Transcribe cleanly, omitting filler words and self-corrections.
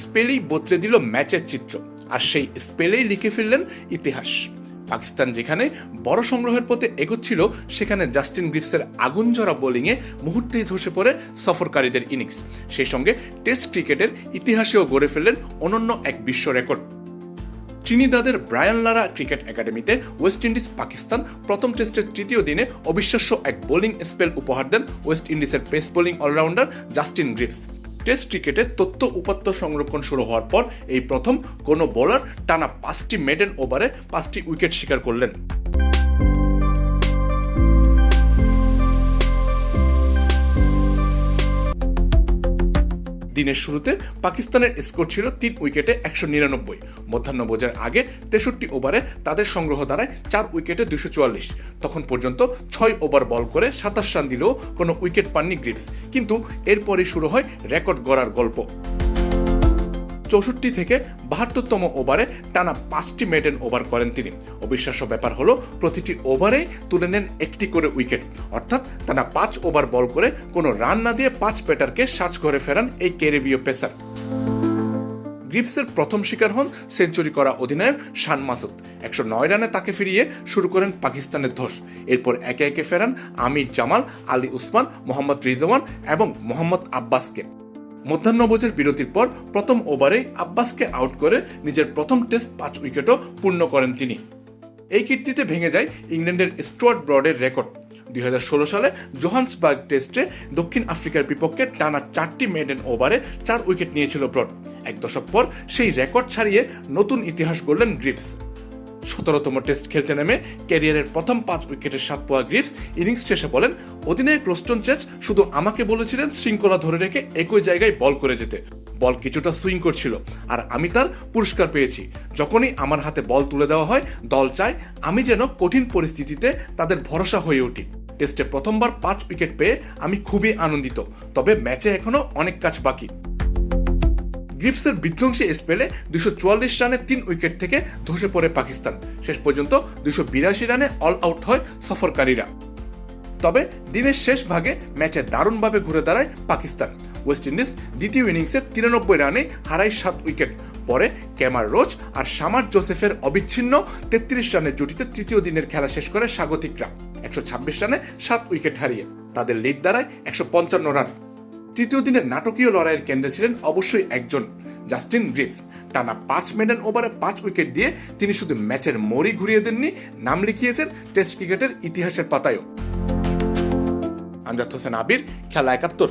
স্পেলেই বদলে দিল ম্যাচের চিত্র, আর সেই স্পেলেই লিখে ফেললেন ইতিহাস। পাকিস্তান যেখানে বড় সংগ্রহের পথে এগোচ্ছিল, সেখানে জাস্টিন গ্রিভসের আগুনঝরা বোলিংয়ে মুহূর্তেই ধসে পড়ে সফরকারীদের ইনিংস। সেই সঙ্গে টেস্ট ক্রিকেটের ইতিহাসেও গড়ে ফেললেন অনন্য এক বিশ্ব রেকর্ড। ট্রিনিদাদের ব্রায়ান লারা ক্রিকেট একাডেমিতে ওয়েস্ট ইন্ডিজ পাকিস্তান প্রথম টেস্টের তৃতীয় দিনে অবিশ্বাস্য এক বোলিং স্পেল উপহার দেন ওয়েস্ট ইন্ডিজের pace bowling allrounder Justin Greaves. Test ক্রিকেটে তথ্য উপাত্ত সংরক্ষণ শুরু হওয়ার পর এই প্রথম কোনো বোলার টানা 5টি মেডেন ওভারে 5টি উইকেট শিকার করলেন। দিনের শুরুতে পাকিস্তানের স্কোর ছিল 3 উইকেটে 199। মধ্যাহ্নভোজের আগে 63 ওভারে তাদের সংগ্রহ দাঁড়ায় 4 উইকেটে 244। তখন পর্যন্ত 6 ওভার বল করে 27 রান দিলেও কোনো উইকেট পাননি গ্রিভস। কিন্তু এরপরই শুরু হয় রেকর্ড গড়ার গল্প। 64 থেকে 72তম ওভারে টানা 5টি মেডেন ওভার করেন তিনি। অবিশ্বাস্য ব্যাপার হলো প্রতিটি ওভারে তুলে নেন একটি করে উইকেট, অর্থাৎ টানা 5 ওভার বল করে কোনো রান না দিয়ে 5 ব্যাটারকে সাজ করে ফেরান এই ক্যারিবীয় পেসার। গ্রিভসের প্রথম শিকার হন সেঞ্চুরি করা অধিনায়ক শান মাসুদ। 109 রানে তাকে ফিরিয়ে শুরু করেন পাকিস্তানের ধস। এরপর একে একে ফেরান আমির জামাল, আলী উসমান, মোহাম্মদ রিজওয়ান এবং মোহাম্মদ আব্বাসকে। মধ্যাহ্নভোজের বিরতির পর প্রথম ওভারেই আব্বাসকে আউট করে নিজের প্রথম টেস্ট 5 উইকেটও পূর্ণ করেন তিনি। এই কীর্তিতে ভেঙে যায় ইংল্যান্ডের স্টুয়ার্ট ব্রডের রেকর্ড। 2016 সালে জোহান্সবার্গ টেস্টে দক্ষিণ আফ্রিকার বিপক্ষে টানা 4টি মেডেন ওভারে 4 উইকেট নিয়েছিল ব্রড। এক দশক পর সেই রেকর্ড ছাড়িয়ে নতুন ইতিহাস গড়লেন গ্রিভস। 17তম টেস্ট খেলতে নেমে ক্যারিয়ারের প্রথম 5 উইকেটের স্বাদ পাওয়া গ্রিভস ইনিংস শেষে বলেন, অধিনায়ক রোস্টন চেজ শুধু আমাকে বলেছিলেন শৃঙ্খলা ধরে রেখে একই জায়গায় বল করে যেতে। বল কিছুটা সুইং করছিল আর আমি তার পুরস্কার পেয়েছি। যখনই আমার হাতে বল তুলে দেওয়া হয়, দল চায় আমি যেন কঠিন পরিস্থিতিতে তাদের ভরসা হয়ে উঠি। টেস্টে প্রথমবার 5 উইকেট পেয়ে আমি খুবই আনন্দিত, তবে ম্যাচে এখনো অনেক কাজ বাকি। গ্রিভসের বিধ্বংসী স্পেলে 244 রানে 3 উইকেট থেকে ধসে পড়ে পাকিস্তান। শেষ পর্যন্ত 282 রানে অল আউট হয় সফরকারীরা। তবে দিনের শেষ ভাগে ম্যাচে দারুণভাবে ঘুরে দাঁড়ায় পাকিস্তান। ওয়েস্ট ইন্ডিজ দ্বিতীয় ইনিংসে 93 রানে হারায় 7 উইকেট। পরে ক্যামার রোচ আর শামার জোসেফের অবিচ্ছিন্ন 33 রানের জুটিতে তৃতীয় দিনের খেলা শেষ করে স্বাগতিকরা 126 রানে 7 উইকেট হারিয়ে। তাদের লিড দাঁড়ায় 155 রান। তৃতীয় দিনের নাটকীয় লড়াইয়ের কেন্দ্রে ছিলেন অবশ্যই একজন, জাস্টিন গ্রিভস। টানা 5 মেডেন ওভারে 5 উইকেট দিয়ে তিনি শুধু ম্যাচের মোড়ই ঘুরিয়ে দেননি, নাম লিখিয়েছেন টেস্ট ক্রিকেটের ইতিহাসের পাতায়ও। আমজাদ হোসেন আবির, খেলা 71।